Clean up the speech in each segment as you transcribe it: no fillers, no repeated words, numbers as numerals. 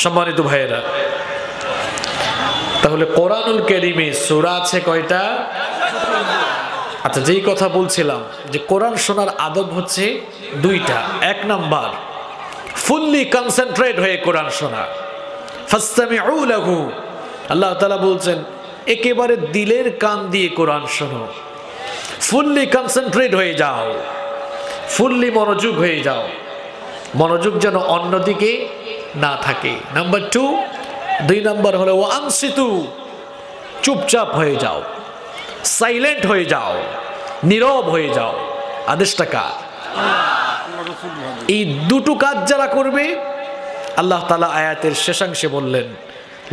সম্মানিত ভাইয়েরা, তাহলে কোরআনুল কারীমে সূরা আছে কয়টা? আচ্ছা, যেই কথা বলছিলাম যে কোরআন শোনার আদব হচ্ছে দুইটা। এক নাম্বার, ফুললি কনসেন্ট্রেট হয়ে কোরআন শোনা। ফাসতামিউ লাহু, আল্লাহ তাআলা বলছেন একেবারে দিলের কান দিয়ে কোরআন শোনো, ফুললি কনসেন্ট্রেট হয়ে যাও, ফুললি মনোযোগ হয়ে যাও, মনোযোগ যেন অন্যদিকে না থাকে। নাম্বার টু, দুই নাম্বার হলো ওয়ানসিতু, চুপচাপ হয়ে যাও, সাইলেন্ট হয়ে যাও, নীরব হয়ে যাও। আদেশটা কার? এই দুটো কাজ যারা করবে আল্লাহ তাআলা আয়াতের শেষাংশে বললেন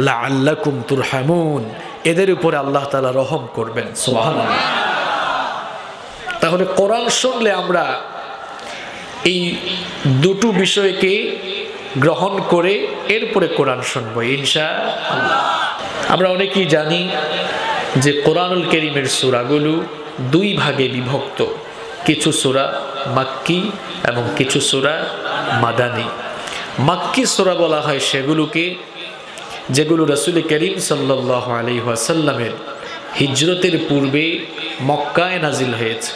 লাআল্লাকুম তুরহামুন, এদের উপরে আল্লাহ তাআলা রহম করবেন। সুবহানাল্লাহ। তাহলে কোরআন শুনলে আমরা এই দুটো বিষয়কে গ্রহণ করে এরপরে কোরআন শুনবো ইনশাআল্লাহ। আমরা অনেকেই জানি যে কোরআনুল কারীমের সূরাগুলো দুই ভাগে বিভক্ত, কিছু সূরা মাক্কি এবং কিছু সূরা মাদানী। মাক্কি সূরা বলা হয় সেগুলোকে যেগুলো রাসূল করিম সাল্লাল্লাহু আলাইহি ওয়াসাল্লামের হিজরতের পূর্বে মক্কায় নাজিল হয়েছে,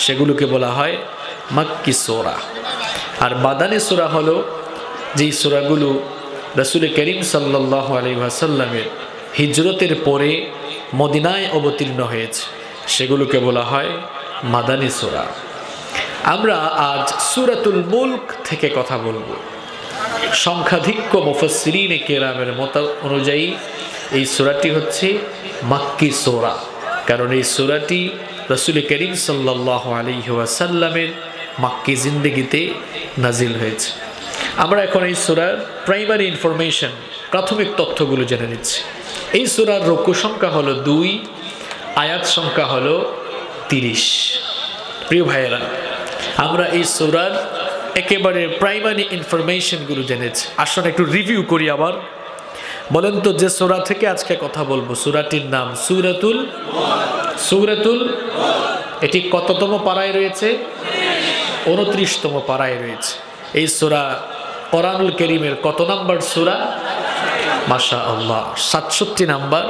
সেগুলোকে বলা হয় মাক্কি সূরা। আর মাদানী সূরা হলো যেই সূরাগুলো রাসূল করিম সাল্লাল্লাহু আলাইহি ওয়াসাল্লামের হিজরতের পরে মদিনায় অবতীর্ণ হয়েছে, সেগুলোকে বলা হয় মাদানী সূরা। আমরা আজ সূরাতুল মুলক থেকে কথা বলবো। সংখ্যাধিক্য মুফাসসিরিনে কেরামের মত অনুযায়ী এই সূরাটি হচ্ছে মাক্কি সূরা, কারণ এই সূরাটি রাসূল করিম সাল্লাল্লাহু আলাইহি ওয়াসাল্লামের মাক্কি জিন্দেগিতে নাজিল হয়েছে। আমরা এখন এই সূরার প্রাইমারি ইনফরমেশন, প্রাথমিক তথ্যগুলো জেনে নিচ্ছি। এই সূরার রুকু সংখ্যা হলো 2, আয়াত সংখ্যা হলো 30। প্রিয় ভাইয়েরা, আমরা এই সূরার একেবারে প্রাইমারি ইনফরমেশনগুলো জেনেছি। আসুন একটু রিভিউ করি আবার। বলেন তো, যে সূরা থেকে আজকে কথা বলবো সূরাটির নাম সূরাতুল এটি কততম পারায় রয়েছে? 29তম পারায় রয়েছে। এই সূরা কোরআনুল কারীমের কত নাম্বার সূরা? মাশাআল্লাহ, 67 নাম্বার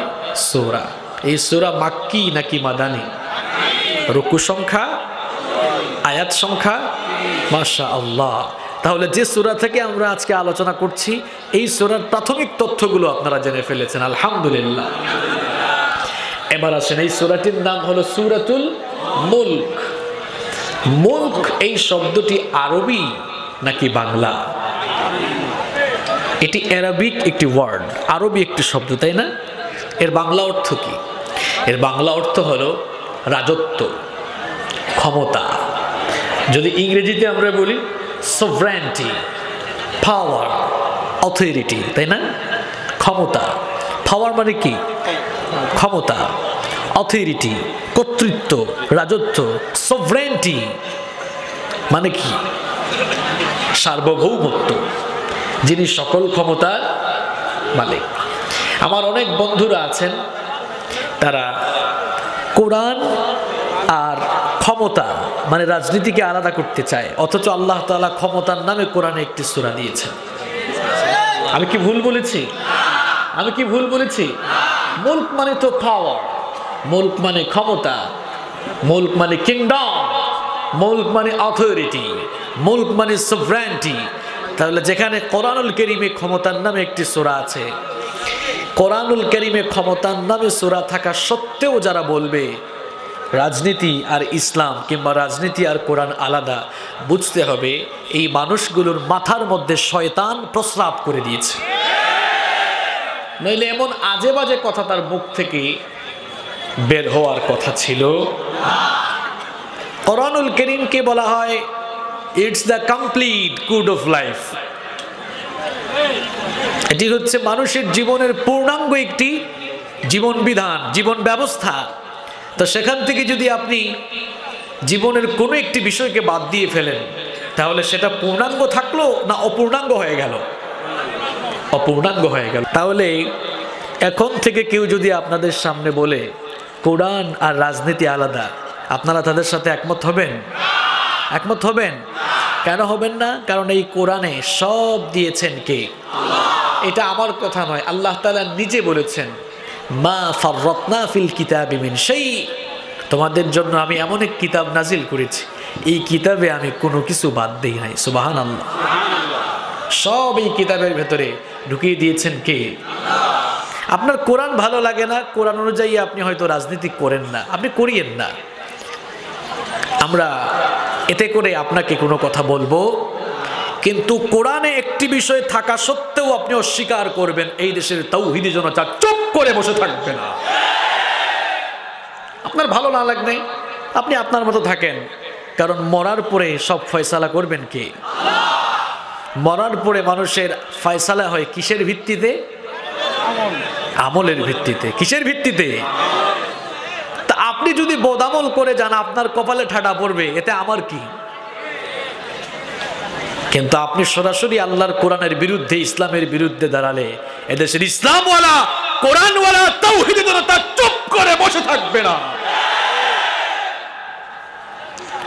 সূরা। এই সূরা মাক্কি নাকি মাদানী? রুকু সংখ্যা, আয়াত সংখ্যা, মাশাআল্লাহ। তাহলে যে সূরা থেকে আমরা আজকে আলোচনা করছি এই সূরার প্রাথমিক তথ্যগুলো আপনারা জেনে ফেলেছেন, আলহামদুলিল্লাহ। এবার আসেন, এই সূরাটির নাম হলো সূরাতুল মুলক। মুলক এই শব্দটি আরবি নাকি বাংলা? এটি অ্যারাবিক একটি ওয়ার্ড, আরবি একটি শব্দ, তাই না? এর বাংলা অর্থ কি? এর বাংলা অর্থ হলো রাজত্ব, ক্ষমতা। যদি ইংরেজিতে আমরা বলি সভরেনিটি, পাওয়ার, অথরিটি, তাই না? ক্ষমতা, পাওয়ার মানে কি? ক্ষমতা, অথরিটি, কর্তৃত্ব, রাজত্ব। সভরেনিটি মানে কি? সার্বভৌমত্ব, যিনি সকল ক্ষমতার মালিক। আমার অনেক বন্ধুরা আছেন, তারা কোরআন আর ক্ষমতা মানে রাজনীতিকে আলাদা করতে চায়, অথচ আল্লাহ তাআলা ক্ষমতার নামে কোরআনে একটি সূরা দিয়েছেন। আমি কি ভুল বলেছি? মুলক মানে তো পাওয়ার, মুলক মানে ক্ষমতা, মুলক মানে কিংডম, মুলক মানে অথরিটি, মুলক মানে সভরেনিটি। তাহলে যেখানে কোরআনুল কারীমে ক্ষমতার নামে একটি সূরা আছে, কোরআনুল কারীমে ক্ষমতার নামে সূরা থাকা সত্ত্বেও যারা বলবে রাজনীতি আর ইসলাম কিংবা রাজনীতি আর কোরআন আলাদা, বুঝতে হবে এই মানুষগুলোর মাথার মধ্যে শয়তান প্রস্রাব করে দিয়েছে। নইলে এমন আজে বাজে কথা তার মুখ থেকে বের হওয়ার কথা ছিল। কোরআনুল কারীমকে বলা হয় it's the complete code of life. এটি হচ্ছে মানুষের জীবনের পূর্ণাঙ্গ একটি জীবন বিধান, জীবন ব্যবস্থা। তো সেখান থেকে যদি আপনি জীবনের কোনো একটি বিষয়কে বাদ দিয়ে ফেলেন, তাহলে সেটা পূর্ণাঙ্গ থাকলো না অপূর্ণাঙ্গ হয়ে গেল? অপূর্ণাঙ্গ হয়ে গেল। তাহলে এখন থেকে কেউ যদি আপনাদের সামনে বলে কোরআন আর রাজনীতি আলাদা, আপনারা তাদের সাথে একমত হবেন? একমত হবেন? কেন হবেন না? কারণ এই কোরআনে সব দিয়েছেন কে? আল্লাহ। এটা আমার কথা নয়, আল্লাহ তাআলা নিজে বলেছেন, মা ফাররাতনা ফিল কিতাবি মিন শাই, তোমাদের জন্য আমি এমন এক কিতাব নাজিল করেছি, এই কিতাবে আমি কোনো কিছু বাদ দেই নাই। সুবহানাল্লাহ। সব এই কিতাবের ভেতরে ঢুকিয়ে দিয়েছেন কে? আপনার কোরআন ভালো লাগে না, কোরআন অনুযায়ী আপনি হয়তো রাজনীতি করেন না, আপনি করিয়েন না। আমরা এতে করে আপনাকে কোনো কথা বলবো, কিন্তু কোরআনে একটি বিষয় থাকা সত্ত্বেও আপনি অস্বীকার করবেন, এই দেশের তাওহীদি জনতা চুপ করে বসে থাকবে না। আপনার ভালো না লাগলে আপনি আপনার মতো থাকেন, কারণ মরার পরে সব ফয়সালা করবেন কে? মরার পরে মানুষের ফয়সালা হয় কিসের ভিত্তিতে? আমলের ভিত্তিতে। কিসের ভিত্তিতে? তা আপনি যদি বদামল করে যান, আপনার কপালে ঠাডা পড়বে, এতে আমার কি? কিন্তু আপনি সরাসরি আল্লাহর কোরআনের বিরুদ্ধে, ইসলামের বিরুদ্ধে দাঁড়ালে এদেশের ইসলামওয়ালা, কোরআনওয়ালা, তাওহীদি জনতা চুপ করে বসে থাকবে না।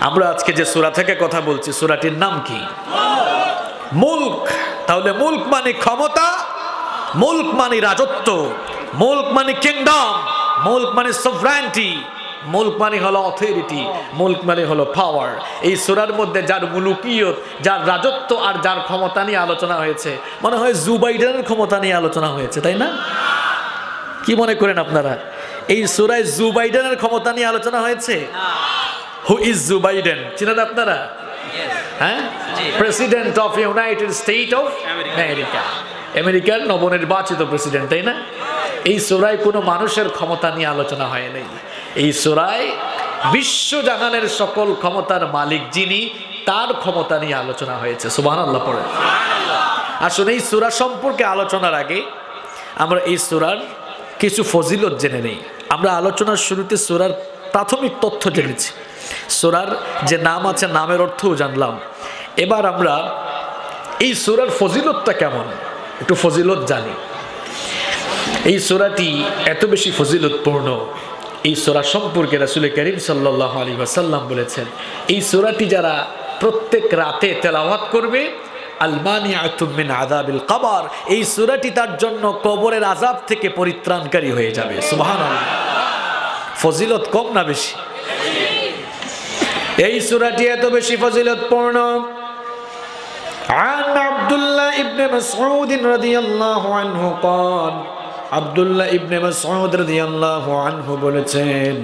আমরা আজকে যে সূরা থেকে কথা বলছি, সূরাটির নাম কি? মুলক। তাহলে মুলক মানে ক্ষমতা, মুলক মানে রাজত্ব, মুলক মানে কিংডম, মুলক মানে সভরেনিটি, মুলক মানে হলো অথরিটি, মুলক মানে হলো পাওয়ার। এই সূরার মধ্যে যার মুলুকিয়ত, যার রাজত্ব আর যার ক্ষমতা নিয়ে আলোচনা হয়েছে, মনে হয় জো বাইডেনের ক্ষমতা নিয়ে আলোচনা হয়েছে, তাই না? কি মনে করেন আপনারা? এই সূরায় জো বাইডেনের ক্ষমতা নিয়ে আলোচনা হয়েছে? Who is Joe Biden? চিনেন আপনারা? হ্যাঁ, president of United State of America, আমেরিকার নবনির্বাচিত প্রেসিডেন্ট, তাই না? এই সূরায় কোনো মানুষের ক্ষমতা নিয়ে আলোচনা হয় নাই। এই সূরায় বিশ্বজাহানের সকল ক্ষমতার মালিক যিনি, তার ক্ষমতা নিয়ে আলোচনা হয়েছে। সুবহানাল্লাহ পড়েন। আসলে এই সূরা সম্পর্কে আলোচনার আগে আমরা এই সূরার কিছু ফজিলত জেনে নেই। আমরা আলোচনার শুরুতে সূরার প্রাথমিক তথ্য জেনেছি, সূরার যে নাম আছে নামের অর্থও জানলাম। এবার আমরা এই সূরার ফজিলতটা কেমন একটু ফজিলত জানি। এই সূরাটি এত বেশি ফজিলতপূর্ণ, এই সূরা সম্পর্কে রাসূল করিম সাল্লাল্লাহু আলাইহি ওয়াসাল্লাম বলেছেন, এই সূরাটি যারা প্রত্যেক রাতে তেলাওয়াত করবে, আল-মানিআতু মিন আযাবিল কবর, এই সূরাটি তার জন্য কবরের আযাব থেকে পরিত্রাণকারী হয়ে যাবে। সুবহানাল্লাহ। ফজিলত কম না বেশি? এই সূরাটি এত বেশি ফজিলতপূর্ণ। عن عبد الله ابن مسعود رضي الله عنه قال, আব্দুল্লাহ ইবনে মাসউদ রাদিয়াল্লাহু আনহু বলেছেন,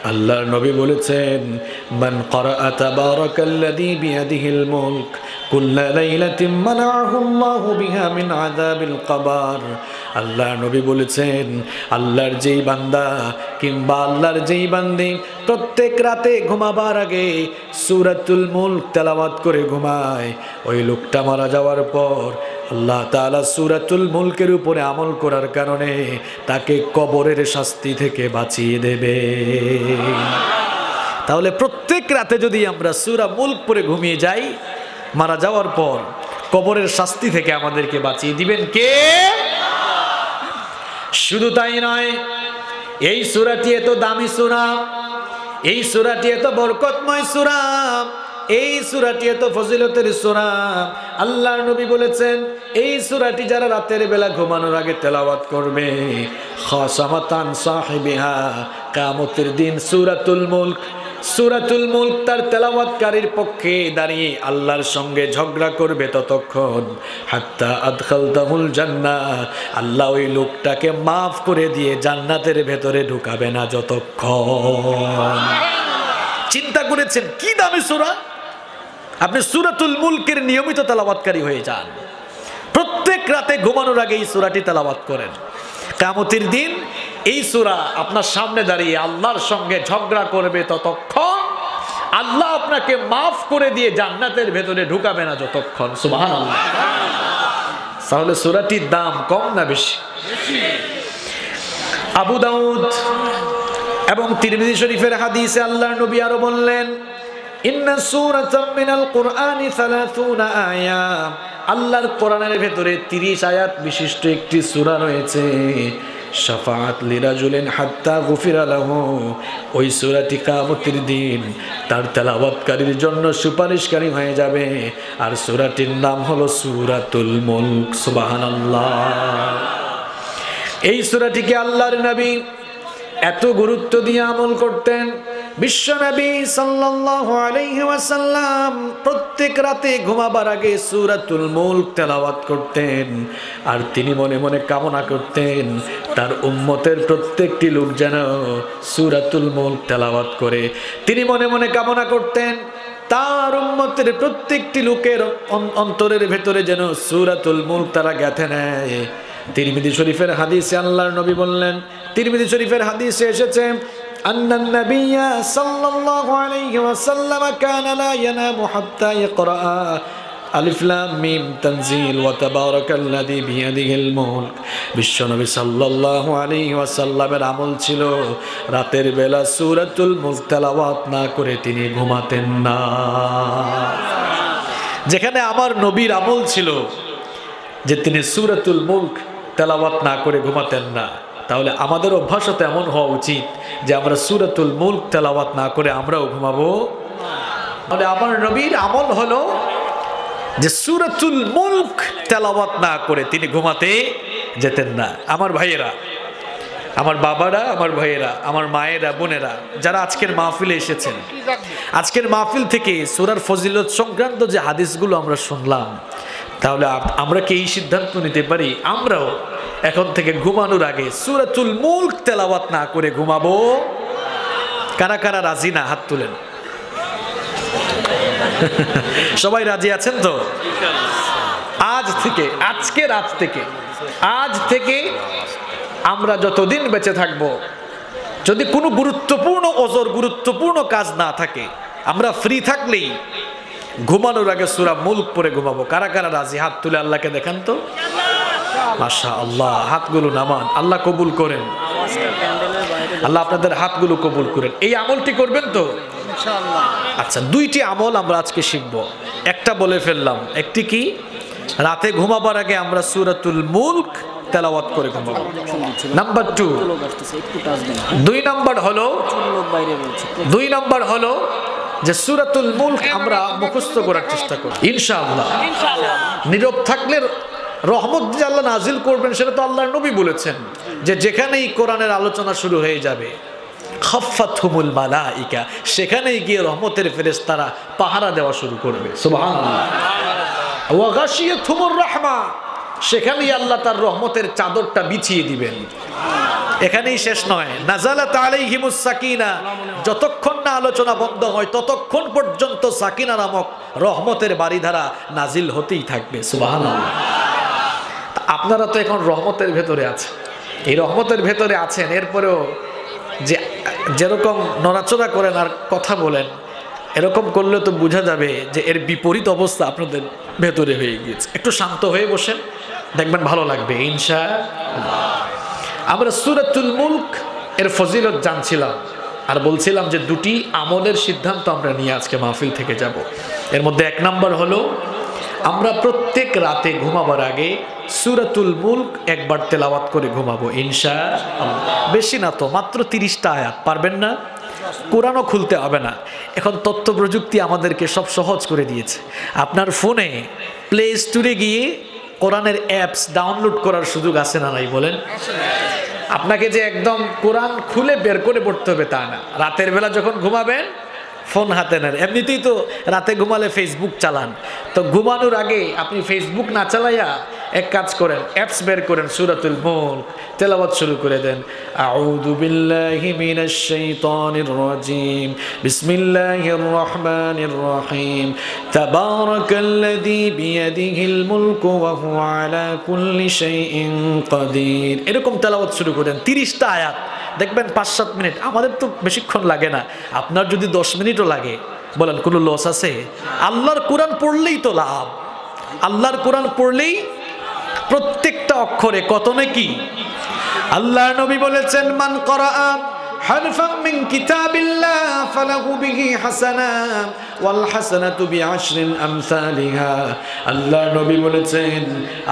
আল্লাহর নবী বলেছেন, মান ক্বারাআ তাবারাকাল্লাযী বিয়াদিহিল মুলক কুল্লা লাইলাতিন মানাআহু আল্লাহু বিহা মিন আযাবিল কবর। আল্লাহর নবী বলেছেন, আল্লাহর যেই বান্দা কিংবা আল্লাহর যেই বান্দী প্রত্যেক রাতে ঘুমাবার আগে সূরাতুল মুলক তেলাওয়াত করে ঘুমায়, ওই লোকটা মারা যাওয়ার পর আল্লাহ তাআলা সূরাতুল মুলকের উপরে আমল করার কারণে তাকে কবরের শাস্তি থেকে বাঁচিয়ে দেবে। তাহলে প্রত্যেক রাতে যদি আমরা সূরা মুলক পড়ে ঘুমিয়ে যাই, মারা যাওয়ার পর কবরের শাস্তি থেকে আমাদেরকে বাঁচিয়ে দিবেন কে? শুধু তাই নয়, এই সূরাটি এত দামি সূরা, এই সূরাটি এত বরকতময় সূরা, এই সূরাটি এত ফজিলতের সূরা। আল্লাহর নবী বলেছেন, এই সূরাটি যারা রাতের বেলা ঘুমানোর আগে তেলাওয়াত করবে, খাসামাতান সাহিবিহা, কিয়ামতের দিন সূরাতুল মুলক, সূরাতুল মুলক তার তেলাওয়াতকারীর পক্ষে দাঁড়িয়ে আল্লাহর সঙ্গে ঝগড়া করবে ততক্ষণ, হাত্তা আদখালতাহুল জান্নাহ, আল্লাহ ওই লোকটাকে মাফ করে দিয়ে জান্নাতের ভেতরে ঢুকাবে না যতক্ষণ। চিন্তা করেছেন কি দামি সূরা? আপনি সূরাতুল মুলকের নিয়মিত তেলাওয়াতকারী হয়ে যান, প্রত্যেক রাতে ঘুমানোর আগে এই সূরাটি তেলাওয়াত করেন। কিয়ামতের দিন এই সূরা আপনার সামনে দাঁড়িয়ে আল্লাহর সঙ্গে ঝগড়া করবে ততক্ষণ, আল্লাহ আপনাকে মাফ করে দিয়ে জান্নাতের ভেতরে ঢুকাবে না যতক্ষণ। সুবহানাল্লাহ। তাহলে সূরাটির দাম কম না বেশি? আবু দাউদ এবং তিরমিজি শরীফের হাদিসে আল্লাহর নবী আরো বললেন, ইন্না সূরাতাম মিনাল কুরআনি 30 আয়াত, আল্লাহর কোরআনের ভেতরে 30 আয়াত বিশিষ্ট একটি সূরা রয়েছে। শাফাআত লিরাজুলিন হাত্তা গুফিরা লাহু, ওই সূরাটি কিয়ামতের দিন তার তেলাওয়াতকারীর জন্য সুপারিশকারী হয়ে যাবে। আর সূরাটির নাম হলো সূরাতুল মুলক। সুবহানাল্লাহ। এই সূরাটিকে আল্লাহর নবী এত গুরুত্ব দিয়ে আমল করতেন। বিশ্বনবী সাল্লাল্লাহু আলাইহি ওয়াসাল্লাম প্রত্যেক রাতে ঘুমাবার আগে সূরাতুল মুলক তেলাওয়াত করতেন। আর তিনি মনে মনে কামনা করতেন তার উম্মতের প্রত্যেকটি লোক যেন সূরাতুল মুলক তেলাওয়াত করে। তিনি মনে মনে কামনা করতেন তার উম্মতের প্রত্যেকটি লোকের অন্তরের ভেতরে যেন সূরাতুল মুলক তারা গেঁথে নেয়। তিরমিজি শরীফের হাদিসে আল্লাহর নবী বললেন, তিরমিজি শরীফের হাদিসে এসেছে, আন্নান নাবিয়্যা সাল্লাল্লাহু আলাইহি ওয়াসাল্লাম কানা লা ইয়ানামু হাত্তা ইয়াকরা আলিফ লাম মিম তানজিল ওয়া তাবারাকাল্লাযী বিয়াদিহিল মুলক। বিশ্বনবী সাল্লাল্লাহু আলাইহি ওয়াসাল্লামের আমল ছিল রাতের বেলা সূরাতুল মুলক তেলাওয়াত না করে তিনি ঘুমাতেন না। যেখানে আমার নবীর আমল ছিল যে তিনি সূরাতুল মুলক তেলাওয়াত না করে ঘুমাতেন না, তাহলে আমাদের অভ্যাসও এমন হওয়া উচিত যে আমরা সূরাতুল মুলক তেলাওয়াত না করে আমরাও ঘুমাবো। তাহলে আমার নবীর আমল হলো যে সূরাতুল মুলক তেলাওয়াত না করে তিনি ঘুমাতে যেতেন না। আমার ভাইয়েরা, আমার বাবারা, আমার ভাইয়েরা, আমার মায়েরা, বোনেরা যারা আজকের মাহফিলে এসেছেন, আজকের মাহফিল থেকে সূরার ফজিলত সংক্রান্ত যে হাদিসগুলো আমরা শুনলাম, তাহলে আমরা কি এই সিদ্ধান্ত নিতে পারি আমরাও এখন থেকে ঘুমানোর আগে সূরাতুল মুলক তেলাওয়াত না করে ঘুমাবো? কারা কারা রাজি না হাত তুলেন। সবাই রাজি আছেন তো? আজ থেকে, আজ থেকে আমরা যতদিন বেঁচে থাকব, যদি কোনো গুরুত্বপূর্ণ কাজ না থাকে, আমরা ফ্রি থাকলেই ঘুমানোর আগে সূরা মুলক পড়ে ঘুমাবো। কারা কারা রাজি হাত তুলে আল্লাহকে দেখান তো। মাশাআল্লাহ, হাতগুলো নামান, আল্লাহ কবুল করেন। আল্লাহ আপনাদের হাতগুলো কবুল করেন। এই আমলটি করবেন তো ইনশাআল্লাহ? আচ্ছা, দুইটি আমল আমরা আজকে শিখব। একটা বলে ফেললাম, একটি কি, রাতে ঘুমাবার আগে আমরা সূরাতুল মুলক তেলাওয়াত করে ঘুমাবো। নাম্বার 2, দুই নাম্বার হলো যে সূরাতুল মুলক আমরা মুখস্থ করার চেষ্টা করি ইনশাআল্লাহ। নীরব থাকলে রহমত যে আল্লাহ নাজিল করবেন সেটা তো আল্লাহর নবী বলেছেন, যে যেখানেই কোরআনের আলোচনা শুরু হয়ে যাবে খাফাতহুমুল মালাইকা, সেখানেই গিয়ে রহমতের ফেরেশতারা পাহারা দেওয়া শুরু করবে। সুবহানাল্লাহ। ওয়া গাশিয়াতহুমুর রাহমা, সেখানেই আল্লাহ তার রহমতের চাদরটা বিছিয়ে দিবেন। এখানেই শেষ নয়, নাযালাত আলাইহিমুস সাকিনা, যতক্ষণ না আলোচনা বন্ধ হয় ততক্ষণ পর্যন্ত সাকিনা নামক রহমতের বাড়িধারা নাজিল হতেই থাকবে। সুবহানাল্লাহ। আপনারা তো এখন রহমতের ভেতরে আছেন, এই রহমতের ভেতরে আছেন, এরপরেও যে যেরকম নড়াচড়া করেন আর কথা বলেন, এরকম করলে তো বোঝা যাবে যে এর বিপরীত অবস্থা আপনাদের ভেতরে হয়ে গিয়েছে। একটু শান্ত হয়ে বসেন, দেখবেন ভালো লাগবে ইনশাআল্লাহ। আমরা সূরাতুল মুলক এর ফজিলত জানছিলাম আর বলছিলাম যে দুটি আমলের সিদ্ধান্ত আমরা নিয়ে আজকে মাহফিল থেকে যাব। এর মধ্যে 1 নাম্বার হলো আমরা প্রত্যেক রাতে ঘুমাবার আগে সূরাতুল মুলক একবার তেলাওয়াত করে ঘুমাবো ইনশাআল্লাহ। বেশি না তো, মাত্র 30টা আয়াত। পারবেন না? কোরআনও খুলতে হবে না। এখন তথ্য প্রযুক্তি আমাদেরকে সব সহজ করে দিয়েছে। আপনার ফোনে প্লে স্টোরে গিয়ে কোরআনের অ্যাপস ডাউনলোড করার সুযোগ আছে না নাই বলেন? আপনাকে যে একদম কোরআন খুলে বের করে পড়তে হবে তা না। রাতের বেলা যখন ঘুমাবেন ফোন হাতে নেন। এমনিতেই তো রাতে ঘুমালে ফেসবুক চালান, তো ঘুমানোর আগে আপনি ফেসবুক না চালাইয়া এক কাজ করেন, অ্যাপস বের করেন, সূরাতুল মুলক তেলাওয়াত শুরু করে দেন। আউযু বিল্লাহি মিনাশ শাইতানির রাজিম, বিসমিল্লাহির রহমানির রহিম, তাবারাকাল্লাযী বিয়াদিহিল মুলকু ওয়া হুয়া আলা কুল্লি শাইইন কাদির। এরকম তেলাওয়াত শুরু করেন। 30টা আয়াত, দেখবেন 5-7 মিনিট। আমাদের তো বেশিক্ষণ লাগে না, আপনার যদি 10 মিনিটও লাগে বলেন কোনো লস আছে? আল্লাহর কোরআন পড়লেই তো লাভ। আল্লাহর কোরআন পড়লেই প্রত্যেকটা অক্ষরে কত নাকি। আল্লাহর নবী বলেছেন, মান করাআ حرفا من كتاب الله فله به حسنة والحسنة بعشر أمثالها আল্লাহর নবী বলেছেন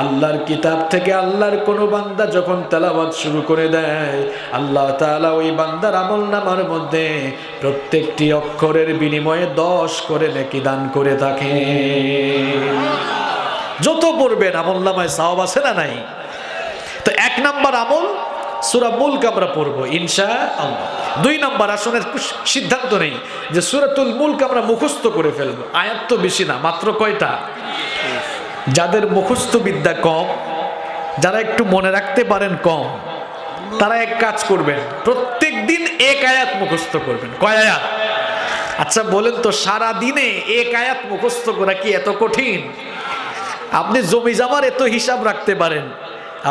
আল্লাহর কিতাব থেকে আল্লাহর কোন বান্দা যখন তেলাওয়াত শুরু করে দেয় আল্লাহ তাআলা ওই বান্দার আমলনামার মধ্যে প্রত্যেকটি অক্ষরের বিনিময়ে 10 করে নেকি দান করে থাকে। যত পড়বেন আমলনামায় সওয়াব আছে না নাই? তো 1 নাম্বার আমল সূরা মুলক আমরা পড়বো ইনশাআল্লাহ। 2 নাম্বার আসলে সিদ্ধান্ত নেই যে সূরাতুল মুলক আমরা মুখস্থ করে ফেলবো। আয়াত তো বেশি না, মাত্র কয়টা? যাদের মুখস্থ বিদ্যা কম, যারা একটু মনে রাখতে পারেন কম, তারা এক কাজ করবেন, প্রত্যেক দিন 1 আয়াত মুখস্থ করবেন। কয় আয়াত? আচ্ছা বলেন তো, সারা দিনে 1 আয়াত মুখস্থ করা কি এত কঠিন? আপনি জমি জমার এত হিসাব রাখতে পারেন,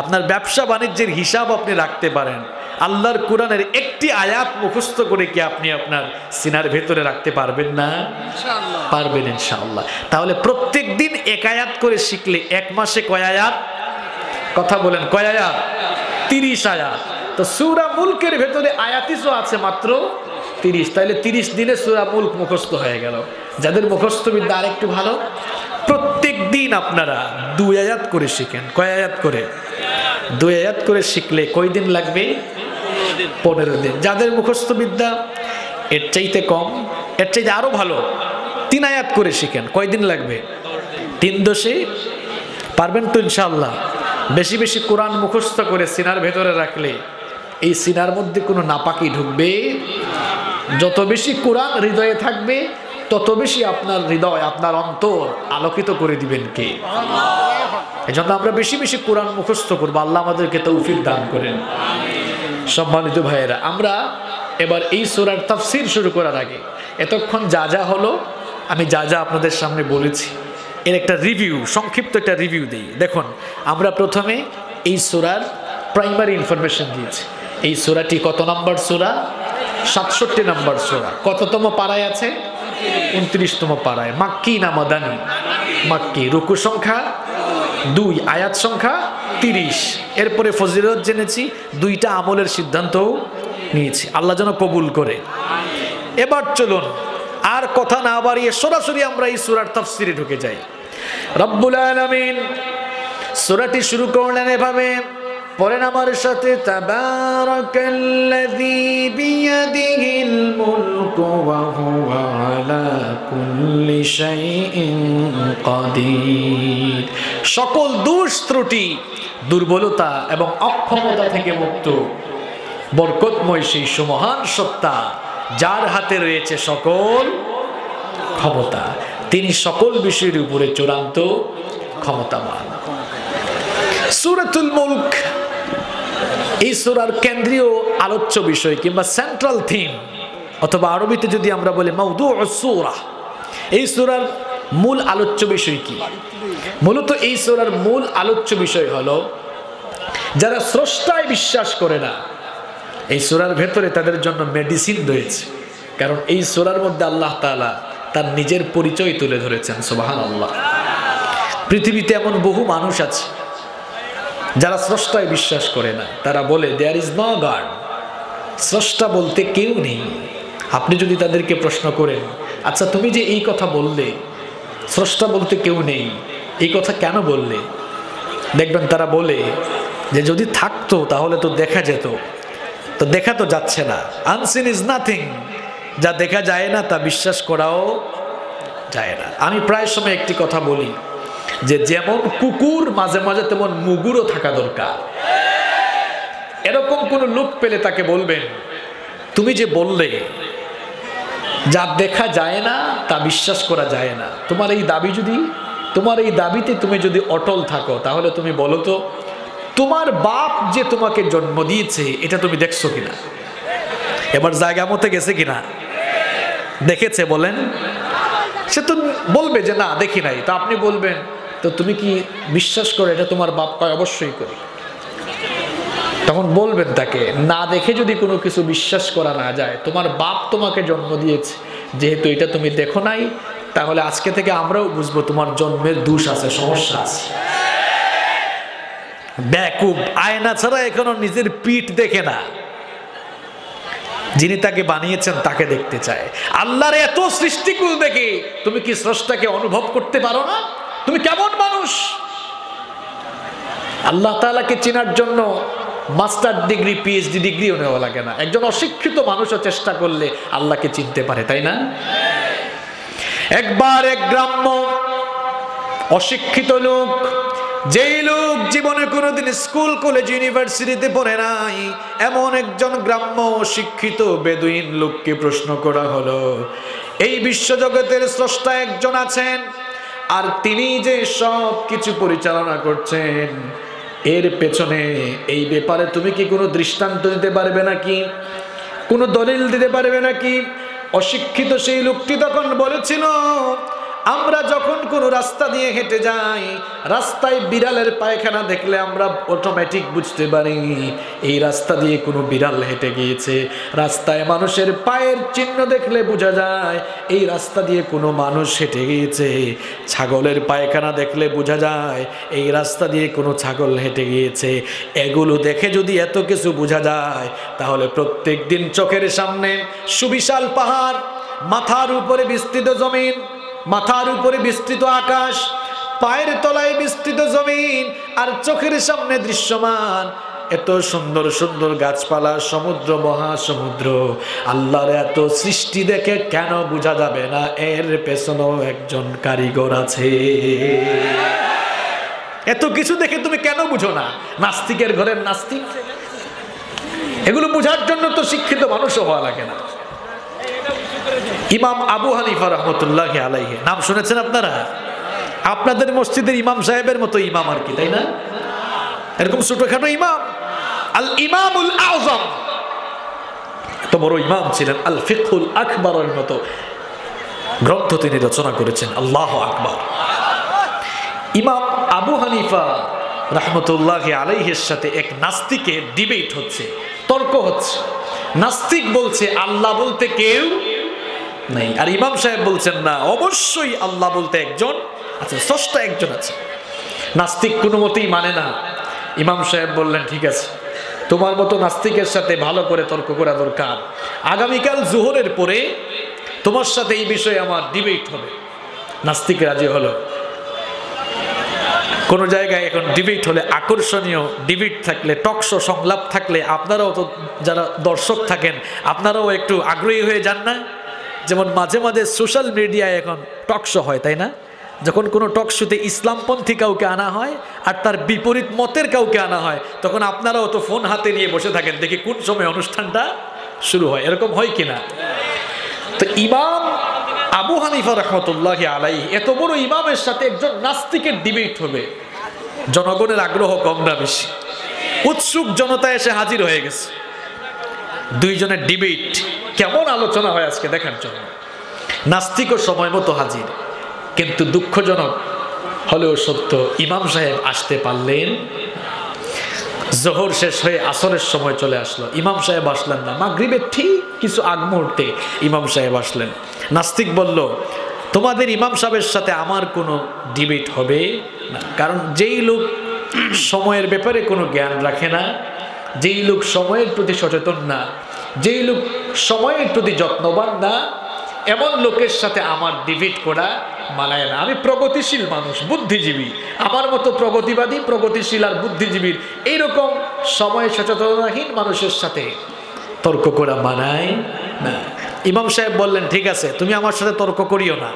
আপনার ব্যবসা বাণিজ্যের হিসাব আপনি রাখতে পারেন, আল্লাহর কোরআনের একটি আয়াত মুখস্থ করে কি আপনি আপনার সিনার ভেতরে রাখতে পারবেন না? ইনশাআল্লাহ পারবেন ইনশাআল্লাহ। তাহলে প্রত্যেক দিন 1 আয়াত করে শিখলে 1 মাসে কয় আয়াত? কথা বলেন, কয় আয়াত? 30 আয়াত। তো সূরা মুলকের ভেতরে আয়াতই আছে মাত্র 30, তাহলে 30 দিনে সূরা মুলক মুখস্থ হয়ে গেল। যাদের মুখস্থ বিদ্যা আরেকটু ভালো, প্রত্যেক দিন আপনারা 2 আয়াত করে শিখেন। কয় আয়াত করে? 2 আয়াত করে শিখলে কয় দিন লাগবে? 15 দিন। যাদের মুখস্থ বিদ্যা এর চাইতে কম, এর চাইতে আরো ভালো, 3 আয়াত করে শিখেন। কয় দিন লাগবে? 3 দশে পারবেন তো ইনশাআল্লাহ। বেশি বেশি কোরআন মুখস্থ করে সিনার ভেতরে রাখলে এই সিনার মধ্যে কোনো নাপাকি ঢুকবে। যত বেশি কোরআন হৃদয়ে থাকবে তত বেশি আপনার হৃদয়, আপনার অন্তর আলোকিত করে দিবেন কে? এজন্য আমরা বেশি বেশি কোরআন মুখস্থ করবো। আল্লাহ আমাদেরকে তৌফিক দান করেন। সম্মানিত ভাইয়েরা, আমরা এবার এই সূরার তাফসীর শুরু করার আগে এতক্ষণ যা যা হলো, আমি যা যা আপনাদের সামনে বলেছি এর একটা রিভিউ, সংক্ষিপ্ত একটা রিভিউ দিই। দেখুন, আমরা প্রথমে এই সূরার প্রাইমারি ইনফরমেশন দিয়েছি। এই সূরাটি কত নম্বর সূরা? 67 নম্বর সূরা। কততম পারায় আছে? 29তম পারায়। মাক্কি না মাদানী? মাক্কি। রুকু সংখ্যা 2, আয়াত সংখ্যা 30। এরপরে ফজিলত জেনেছি, 2টা আমলের সিদ্ধান্তও নিয়েছি। আল্লাহ যেন কবুল করে। এবার চলুন আর কথা না বাড়িয়ে সরাসরি আমরা এই সূরার তাফসীরে ঢুকে যাই। রব্বুল আলামিন সূরাটি শুরু করলেন এভাবে, পড়েন আমার সাথে, তাবারাকাল্লাযী বিয়াদিহিল মুলকু ওয়া হুয়া আলা কুল্লি শাইইন কাদির। সকল দোষ ত্রুটি, দুর্বলতা এবং অক্ষমতা থেকে মুক্ত বরকতময় সেই সুমহান সত্তা যার হাতে রয়েছে সকল ক্ষমতা, তিনি সকল বিষয়ের উপরে চূড়ান্ত ক্ষমতাবান। সূরাতুল মুলক এই সূরার কেন্দ্রীয় আলোচ্য বিষয় কিংবা সেন্ট্রাল থিম, অথবা আরবিতে যদি আমরা বলি মাওদুউস সূরা, এই সূরার মূল আলোচ্য বিষয় কি? মূলত এই সূরার মূল আলোচ্য বিষয় হলো, যারা স্রষ্টায় বিশ্বাস করে না, এই সূরার ভেতরে তাদের জন্য মেডিসিন রয়েছে। কারণ এই সূরার মধ্যে আল্লাহ তাআলা তার নিজের পরিচয় তুলে ধরেছেন। সুবহানাল্লাহ। পৃথিবীতে এমন বহু মানুষ আছে যারা স্রষ্টায় বিশ্বাস করে না। তারা বলে দেয়ার ইজ নো গড, স্রষ্টা বলতে কেউ নেই। আপনি যদি তাদেরকে প্রশ্ন করেন, আচ্ছা তুমি যে এই কথা বললে স্রষ্টা বলতে কেউ নেই, এই কথা কেন বললে? দেখবেন তারা বলে যে যদি থাকতো তাহলে তো দেখা যেত, তো দেখা তো যাচ্ছে না। আনসিন ইজ নাথিং, যা দেখা যায় না তা বিশ্বাস করাও যায় না। আমি প্রায় সময় একটি কথা বলি যে যেমন কুকুর মাঝে মাঝে তেমন মুগুরও থাকা দরকার। এরকম কোন লোক পেলে তাকে বলবেন, তুমি যে বললে যা দেখা যায় না তা বিশ্বাস করা যায় না, তোমার এই দাবিতে তুমি যদি অটল থাকো, তাহলে তুমি বলো তো তোমার বাপ যে তোমাকে জন্ম দিয়েছে এটা তুমি দেখছো কিনা? এবার জায়গা মতে গেছে কিনা? দেখেছে বলেন? সে তো বলবে যে না দেখি নাই। তো আপনি বলবেন, তো তুমি কি বিশ্বাস করো এটা তোমার বাপ? কয় অবশ্যই করি। তখন বলবেন তাকে, না দেখে যদি কোনো কিছু বিশ্বাস করা না যায়, তোমার বাপ তোমাকে জন্ম দিয়েছে, যেহেতু এটা তুমি দেখো নাই, তাহলে আজকে থেকে আমরাও বুঝবো তোমার জন্মের দোষ আছে, সমস্যা আছে। বেকুব, আয়না ছাড়া এখনো নিজের পিঠ দেখে না। যিনি তাকে বানিয়েছেন তাকে দেখতে চায়। আল্লাহর এত সৃষ্টিকুল দেখে তুমি কি স্রষ্টাকে অনুভব করতে পারো না? তুমি কেমন মানুষ? আল্লাহ তাআলাকে চেনার জন্য মাস্টার ডিগ্রি, পিএইচডি ডিগ্রিও নেওয়া লাগে না। একজন অশিক্ষিত মানুষও চেষ্টা করলে আল্লাহকে চিনতে পারে, তাই না? একবার এক গ্রাম্য অশিক্ষিত লোক, যেই লোক জীবনে কোনোদিন স্কুল, কলেজ, ইউনিভার্সিটিতে পড়ে নাই, এমন একজন গ্রাম্য শিক্ষিত বেদুইন লোককে প্রশ্ন করা হলো, এই বিশ্বজগতের স্রষ্টা একজন আছেন, আর তিনি যে সব কিছু পরিচালনা করছেন, এর পেছনে এই ব্যাপারে তুমি কি কোনো দৃষ্টান্ত দিতে পারবে নাকি, কোনো দলিল দিতে পারবে নাকি? অশিক্ষিত সেই লোকটি তখন বলেছিল, আমরা যখন কোনো রাস্তা দিয়ে হেঁটে যাই, রাস্তায় বিড়ালের পায়খানা দেখলে আমরা অটোমেটিক বুঝতে পারি এই রাস্তা দিয়ে কোনো বিড়াল হেঁটে গিয়েছে। রাস্তায় মানুষের পায়ের চিহ্ন দেখলে বোঝা যায় এই রাস্তা দিয়ে কোনো মানুষ হেঁটে গিয়েছে। ছাগলের পায়খানা দেখলে বোঝা যায় এই রাস্তা দিয়ে কোনো ছাগল হেঁটে গিয়েছে। এগুলো দেখে যদি এত কিছু বোঝা যায়, তাহলে প্রত্যেক দিন চোখের সামনে সুবিশাল পাহাড়, মাথার উপরে বিস্তৃত জমিন, মাথার উপরে বিস্তৃত আকাশ, পায়ের তলায় বিস্তৃত জমিন, আর চোখের সামনে দৃশ্যমান এত সুন্দর সুন্দর গাছপালা, সমুদ্র, মহাসমুদ্র, আল্লাহর এত সৃষ্টি দেখে কেন বোঝা যাবে না এর পেছনেও একজন কারিগর আছে? এত কিছু দেখে তুমি কেন বুঝো না? নাস্তিকের ঘরের নাস্তিক। এগুলো বোঝার জন্য তো শিক্ষিত মানুষও হওয়া লাগে না। ইমাম আবু হানিফা রহমতুল্লাহি আলাইহি নাম শুনেছেন আপনারা? আপনাদের মসজিদের ইমাম সাহেবের মতো ইমাম আর কি, তাই না? এরকম ছোটখাটো ইমাম, আল ইমামুল আযম, এত বড় ইমাম ছিলেন। আল ফিকহুল আকবরের মতো গ্রন্থ তিনি রচনা করেছেন। আল্লাহু আকবার। ইমাম আবু হানিফা রহমতুল্লাহি আলাইহির সাথে এক নাস্তিকের ডিবেট হচ্ছে, তর্ক হচ্ছে। নাস্তিক বলছে আল্লাহ বলতে কেউ নাই, আর ইমাম সাহেব বলছেন না, অবশ্যই আল্লাহ বলতে একজন আছে, স্রষ্টা একজন আছে। নাস্তিক কোনো মতেই মানে না। ইমাম সাহেব বললেন, ঠিক আছে, তোমার মতো নাস্তিকের সাথে ভালো করে তর্ক করা দরকার। আগামীকাল জোহরের পরে তোমার সাথে এই বিষয়ে আমার ডিবেট হবে। নাস্তিক রাজি হলো। কোন জায়গায় এখন ডিবেট হলে, আকর্ষণীয় ডিবেট থাকলে, টকশো সংলাপ থাকলে, আপনারাও তো যারা দর্শক থাকেন আপনারাও একটু আগ্রহী হয়ে যান না? যেমন মাঝে মাঝে সোশ্যাল মিডিয়ায় এখন টকশো হয়, তাই না? যখন কোনো টকশোতে ইসলামপন্থী কাউকে আনা হয় আর তার বিপরীত মতের কাউকে আনা হয়, তখন আপনারাও তো ফোন হাতে নিয়ে বসে থাকেন, দেখি কোন সময় অনুষ্ঠানটা শুরু হয়। এরকম হয় কিনা? তো ইমাম আবু হানিফা রহমতুল্লাহি আলাইহি, এত বড় ইমামের সাথে একজন নাস্তিকের ডিবেট হবে। জনগণের আগ্রহ কম না বেশি? উৎসুক জনতা এসে হাজির হয়ে গেছে। দুইজনের ডিবেট কেমন আলোচনা হয় আজকে দেখার জন্য। নাস্তিকও সময় মতো হাজির, কিন্তু দুঃখজনক হলেও সত্য, ইমাম সাহেব আসতে পারলেন। জোহর শেষ হয়ে আসরের সময় চলে আসলো, ইমাম সাহেব আসলেন না। মাগরিবের ঠিক কিছু আগ মুহূর্তে ইমাম সাহেব আসলেন। নাস্তিক বলল, তোমাদের ইমাম সাহেবের সাথে আমার কোনো ডিবেট হবে না, কারণ যেই লোক সময়ের ব্যাপারে কোনো জ্ঞান রাখে না, যেই লোক সময়ের প্রতি সচেতন না, যেই লোক সময়ের প্রতি যত্নবান না, এমন লোকের সাথে আমার ডিবেট করা মানায় না। আমি প্রগতিশীল মানুষ, বুদ্ধিজীবী, আমার মতো প্রগতিবাদী, প্রগতিশীল আর বুদ্ধিজীবীর এইরকম সময় সচেতনহীন মানুষের সাথে তর্ক করা মানায় না। ইমাম সাহেব বললেন, ঠিক আছে, তুমি আমার সাথে তর্ক করিও না,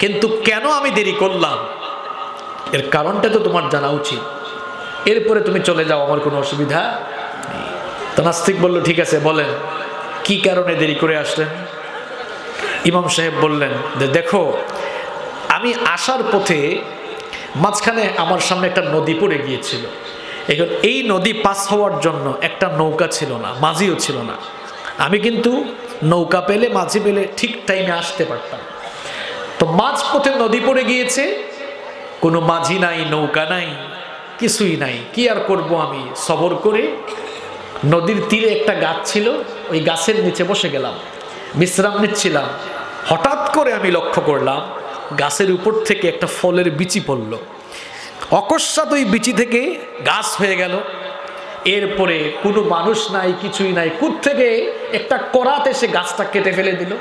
কিন্তু কেন আমি দেরি করলাম এর কারণটা তো তোমার জানা উচিত, এরপরে তুমি চলে যাও, আমার কোনো অসুবিধা নেই। তো নাস্তিক বলল, ঠিক আছে, বলেন কি কারণে দেরি করে আসলেন? ইমাম সাহেব বললেন যে, দেখো, আমি আসার পথে মাঝখানে আমার সামনে একটা নদী পড়ে গিয়েছিল। এখন এই নদী পাস হওয়ার জন্য একটা নৌকা ছিল না, মাঝিও ছিল না। আমি কিন্তু নৌকা পেলে, মাঝি পেলে ঠিক টাইমে আসতে পারতাম। তো মাঝপথে নদী পড়ে গিয়েছে, কোনো মাঝি নাই, নৌকা নাই, কিছুই নাই। কি আর করব, আমি সবর করে নদীর তীরে একটা গাছ ছিল, ওই গাছের নিচে বসে গেলাম, বিশ্রাম নিচ্ছিলাম। হঠাৎ করে আমি লক্ষ্য করলাম গাছের উপর থেকে একটা ফলের বিচি পড়ল। অকস্মাৎ ওই বিচি থেকে গাছ হয়ে গেল। এরপরে কোনো মানুষ নাই, কিছুই নাই, কোত্থেকে একটা করাত এসে গাছটা কেটে ফেলে দিল।